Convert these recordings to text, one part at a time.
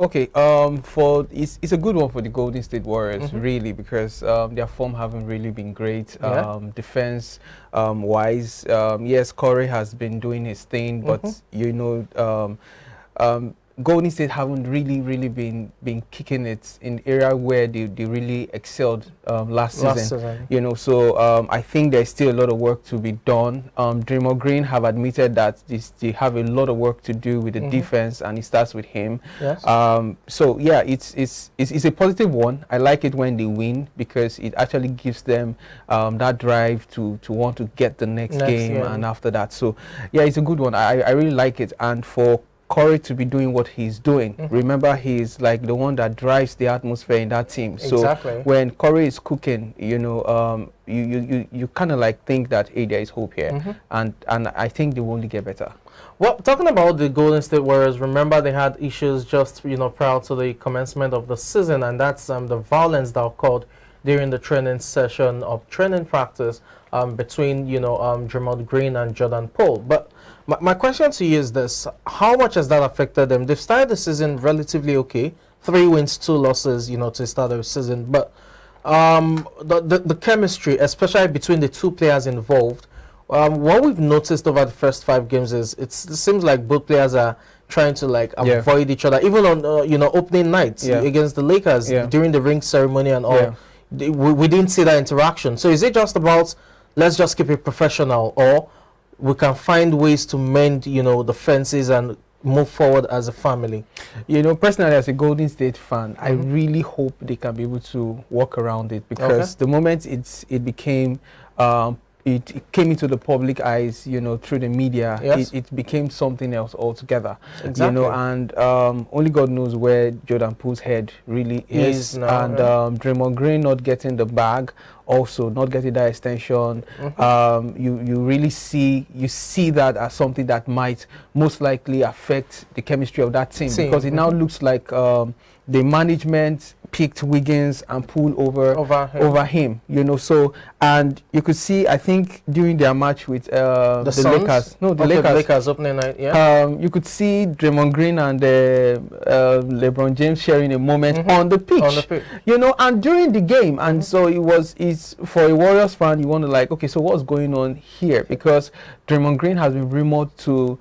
Okay, it's a good one for the Golden State Warriors, really, because their form haven't really been great. Defense wise, yes, Corey has been doing his thing, but Golden State haven't really been kicking it in the area where they really excelled last season. So I think there's still a lot of work to be done. Draymond Green have admitted that they have a lot of work to do with the defense, and it starts with him. So yeah, it's a positive one. I like it when they win, because it actually gives them that drive to want to get the next game, and after that. So yeah, it's a good one. I really like it. And for Corey to be doing what he's doing, remember, he's like the one that drives the atmosphere in that team. So when Corey is cooking, you kind of like think that, hey, there is hope here, and I think they will only get better. Well, talking about the Golden State Warriors, remember they had issues just prior to the commencement of the season, and that's the violence that occurred during the training session of training practice between Draymond Green and Jordan Poole. But my question to you is this: how much has that affected them? They've started the season relatively okay, 3 wins, 2 losses, to start the season. But the chemistry, especially between the 2 players involved, what we've noticed over the first 5 games is it seems like both players are trying to avoid each other, even on opening nights against the Lakers during the ring ceremony and all. We didn't see that interaction. So is it just about, let's just keep it professional, or we can find ways to mend the fences and move forward as a family? Personally, as a Golden State fan, I really hope they can be able to work around it, because the moment it became it came into the public eyes, through the media, it became something else altogether. And only God knows where Jordan Poole's head really is. And Draymond Green not getting the bag, also not getting that extension. You really see that as something that might most likely affect the chemistry of that team, because it now looks like the management picked Wiggins and Poole over him, So, and you could see, I think during their match with the Lakers, the Lakers opening night, you could see Draymond Green and LeBron James sharing a moment on the pitch, and during the game. And so it's for a Warriors fan, you want to okay, so what's going on here? Because Draymond Green has been rumored to,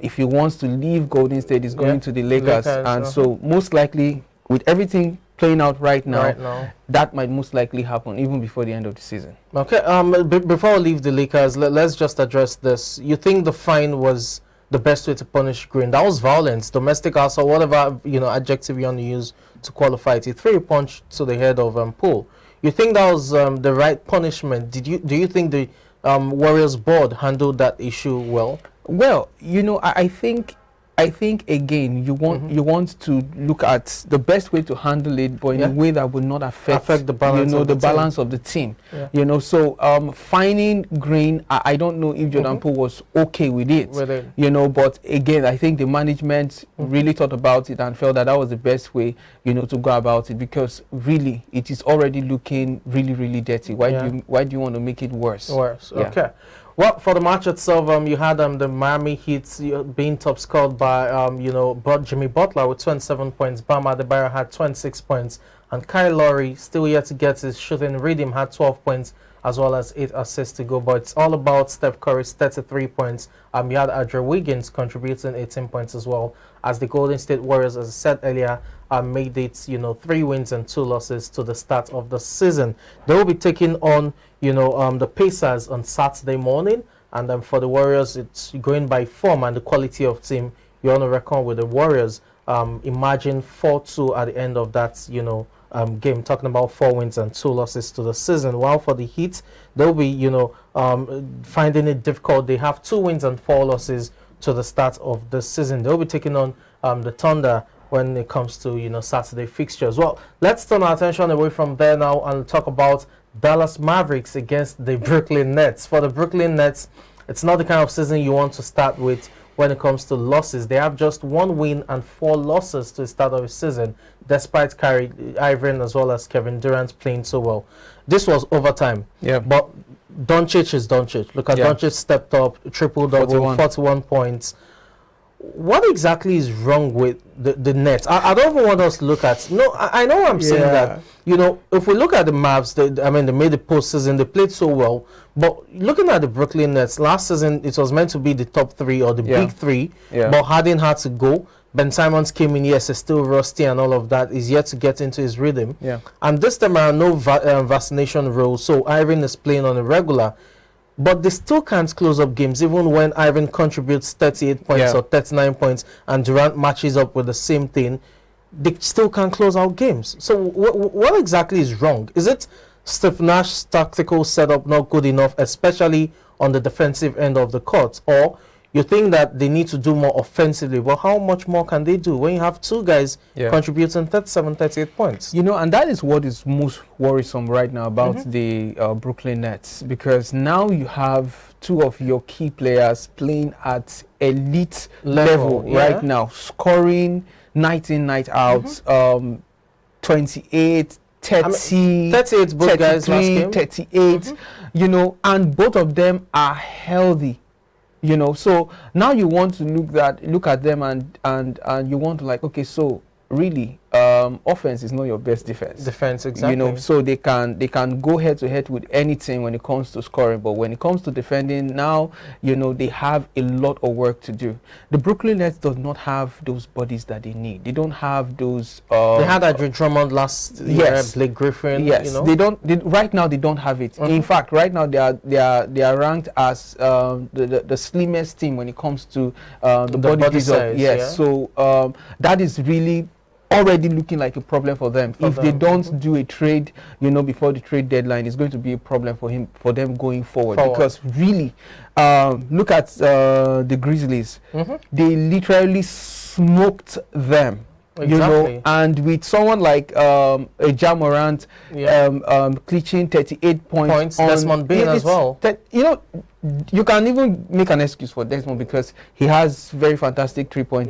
if he wants to leave Golden State, he's going to the Lakers. And so most likely, with everything playing out right now, that might most likely happen even before the end of the season. Okay, before I leave the Lakers, let's just address this. You think the fine was the best way to punish Green? That was violence, domestic assault, whatever adjective you want to use to qualify it. He threw a punch to the head of Poole. You think that was the right punishment? Do you think the Warriors board handled that issue well? Well, I think again, you want to look at the best way to handle it, but in a way that will not affect the balance, balance of the team. So finding Green, I don't know if Jordan Poole was okay with it. But again, I think the management really thought about it and felt that was the best way, to go about it, because really it is already looking really dirty. Why do you want to make it worse? Okay. Well, for the match itself, you had the Miami Heat being top scored by Jimmy Butler with 27 points. Bam Adebayo had 26 points, and Kyle Lowry, still yet to get his shooting rhythm, had 12 points as well as 8 assists to go. But it's all about Steph Curry's 33 points. You had Andrew Wiggins contributing 18 points as well, as the Golden State Warriors, as I said earlier, made it 3 wins and 2 losses to the start of the season. They will be taking on the Pacers on Saturday morning, and for the Warriors, it's going by form and the quality of team. You want to reckon with the Warriors. Imagine 4-2 at the end of that game, talking about 4 wins and 2 losses to the season. While for the Heat, they'll be finding it difficult. They have 2 wins and 4 losses to the start of the season. They'll be taking on the Thunder when it comes to Saturday fixtures. Well, let's turn our attention away from there now and talk about Dallas Mavericks against the Brooklyn Nets. For the Brooklyn Nets, it's not the kind of season you want to start with when it comes to losses. They have just 1 win and 4 losses to the start of the season, despite Kyrie Irving as well as Kevin Durant playing so well. This was overtime. But Doncic is Doncic. Look at Doncic stepped up, triple-double, 41 points. what exactly is wrong with the Nets? I don't even want us to look at. No, I know I'm saying that. You know, if we look at the Mavs, I mean, they made the postseason, they played so well. But looking at the Brooklyn Nets, last season it was meant to be the top three or the big three. But Harden had to go. Ben Simmons came in, yes, he's still rusty and all of that. He's yet to get into his rhythm. And this time around, no vaccination rule, so Ivan is playing on a regular. But they still can't close up games, even when Ivan contributes 38 points or 39 points and Durant matches up with the same thing. They still can't close out games. So what exactly is wrong? Is it Steve Nash's tactical setup not good enough, especially on the defensive end of the court? Or you think that they need to do more offensively? Well, how much more can they do when you have two guys contributing 37, 38 points? You know, and that is what is most worrisome right now about the Brooklyn Nets, because now you have two of your key players playing at elite level right now, scoring night in, night out, 28, 30, 38 both guys last game. 38, you know, and both of them are healthy. You know, so now you want to look at them and you want to like, okay, so really offense is not your best defense. Exactly. You know, so they can go head to head with any team when it comes to scoring, but when it comes to defending, now you know they have a lot of work to do. The Brooklyn Nets does not have those bodies that they need. They don't have those. They had Adrian Drummond last year, Blake Griffin. Yes, you know? they don't. Right now they don't have it. In fact, right now they are ranked as the slimmest team when it comes to the body size. Yes, so that is really already looking like a problem for them. If they don't do a trade, you know, before the trade deadline, it's going to be a problem for them going forward. Because really, look at the Grizzlies. They literally smoked them. You know, and with someone like a Ja Morant clinching 38 points on Desmond Bain as well. You know, you can even make an excuse for Desmond because he has very fantastic 3-point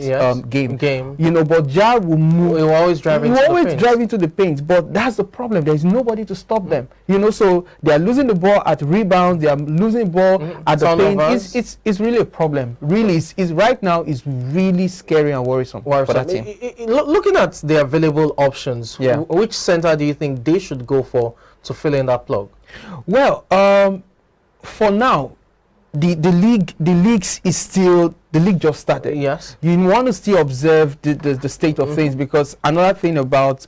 game. You know, but Ja will move. He will always drive into the paint. But that's the problem. There is nobody to stop them. You know, so they are losing the ball at rebounds. They are losing the ball at the paint. It's really a problem. Really, it's right now is really scary and worrisome for that team. Looking at the available options, which center do you think they should go for to fill in that plug? Well, for now, the league just started. Yes, you want to still observe the state of things, because another thing about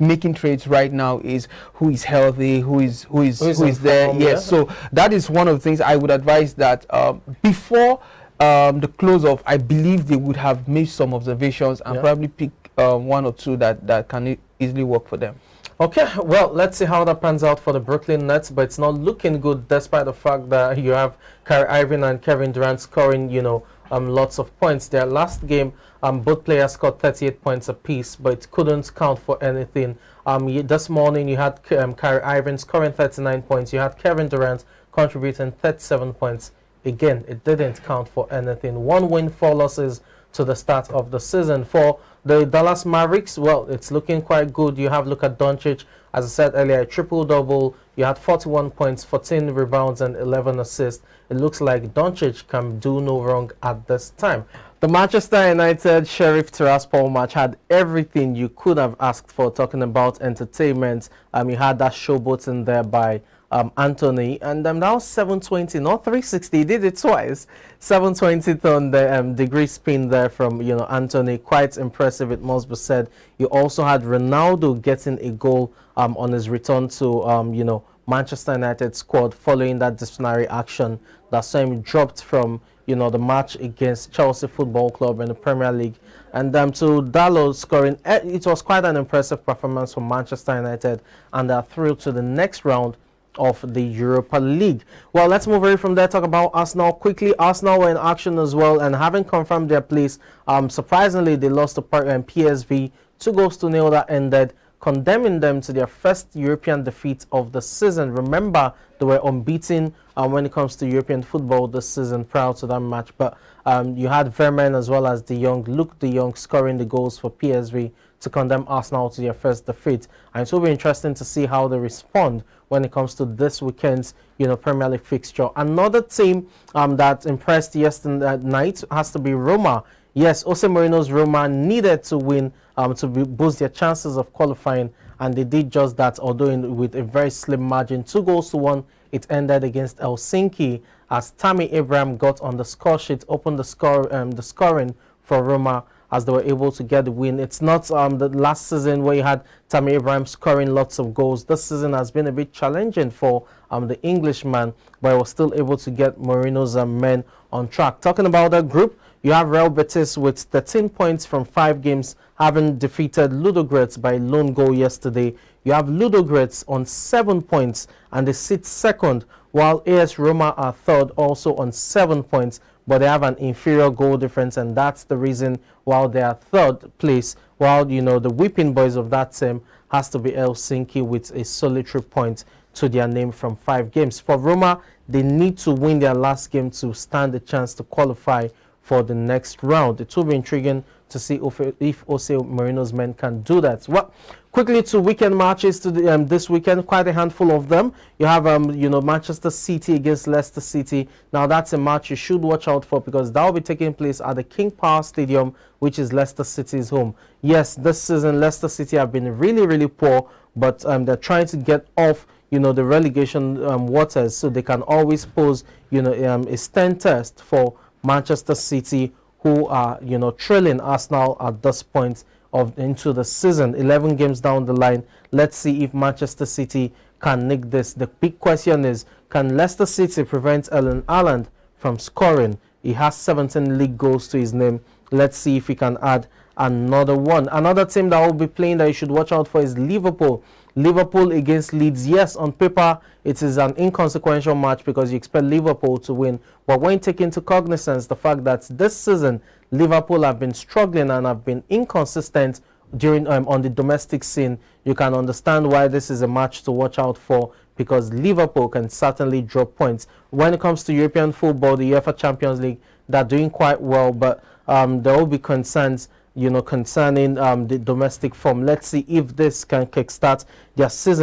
making trades right now is who is healthy, who is there. Yes, so that is one of the things I would advise that before the close of, I believe they would have made some observations and probably pick one or two that can easily work for them. Okay, well, let's see how that pans out for the Brooklyn Nets, but it's not looking good despite the fact that you have Kyrie Irving and Kevin Durant scoring, you know, lots of points. Their last game, both players scored 38 points apiece, but it couldn't count for anything. This morning you had Kyrie Irving scoring 39 points. You had Kevin Durant contributing 37 points. Again, it didn't count for anything. 1 win, 4 losses to the start of the season. For the Dallas Mavericks, well, it's looking quite good. You have Luka Doncic, as I said earlier, a triple-double. You had 41 points, 14 rebounds, and 11 assists. It looks like Doncic can do no wrong at this time. The Manchester United Sheriff Tiraspol match had everything you could have asked for, talking about entertainment. You had that showboat in there by Anthony, and that was 720, not 360. He did it twice. 720 on the degree spin there from, you know, Anthony. Quite impressive, it must be said. You also had Ronaldo getting a goal on his return to you know, Manchester United squad following that disciplinary action that saw him dropped from, you know, the match against Chelsea Football Club in the Premier League. And to Dalot scoring, it was quite an impressive performance from Manchester United, and they're through to the next round of the Europa League. Well, let's move away from there, talk about Arsenal quickly. Arsenal were in action as well and haven't confirmed their place. Surprisingly, they lost to PSV 2-0 that ended. condemning them to their first European defeat of the season. Remember, they were unbeaten when it comes to European football this season prior to that match. But you had Vermaelen as well as Luke de Jong scoring the goals for PSV to condemn Arsenal to their first defeat. And it will be interesting to see how they respond when it comes to this weekend's Premier League fixture. Another team that impressed yesterday night has to be Roma. Yes, Jose Mourinho's Roma needed to win to boost their chances of qualifying, and they did just that, although with a very slim margin. 2-1. It ended against Helsinki as Tammy Abraham got on the score sheet, opened the scoring for Roma as they were able to get the win. It's not the last season where you had Tammy Abraham scoring lots of goals. This season has been a bit challenging for the Englishman, but he was still able to get Mourinho's men on track. Talking about that group, you have Real Betis with 13 points from 5 games, having defeated Ludogorets by lone goal yesterday. You have Ludogorets on 7 points, and they sit second, while AS Roma are third, also on 7 points, but they have an inferior goal difference, and that's the reason why they are third place, while the whipping boys of that team has to be Helsinki with a solitary point to their name from 5 games. For Roma, they need to win their last game to stand a chance to qualify for the next round. It will be intriguing to see if Jose Mourinho's men can do that. Well, quickly to weekend matches this weekend, quite a handful of them. You have Manchester City against Leicester City. Now that's a match you should watch out for because that will be taking place at the King Power Stadium, which is Leicester City's home. Yes, this season Leicester City have been really poor, but they're trying to get off the relegation waters, so they can always pose a stern test for Manchester City, who are trailing Arsenal at this point into the season. 11 games down the line. Let's see if Manchester City can nick this. The big question is, can Leicester City prevent Erling Haaland from scoring? He has 17 league goals to his name. Let's see if he can add another one. Another team that will be playing that you should watch out for is Liverpool. Liverpool against Leeds. Yes, on paper it is an inconsequential match because you expect Liverpool to win, but when taking into cognizance the fact that this season Liverpool have been struggling and have been inconsistent during on the domestic scene, you can understand why this is a match to watch out for, because Liverpool can certainly drop points. When it comes to European football, the UEFA Champions League, they're doing quite well, but there will be concerns concerning the domestic form. Let's see if this can kickstart their season.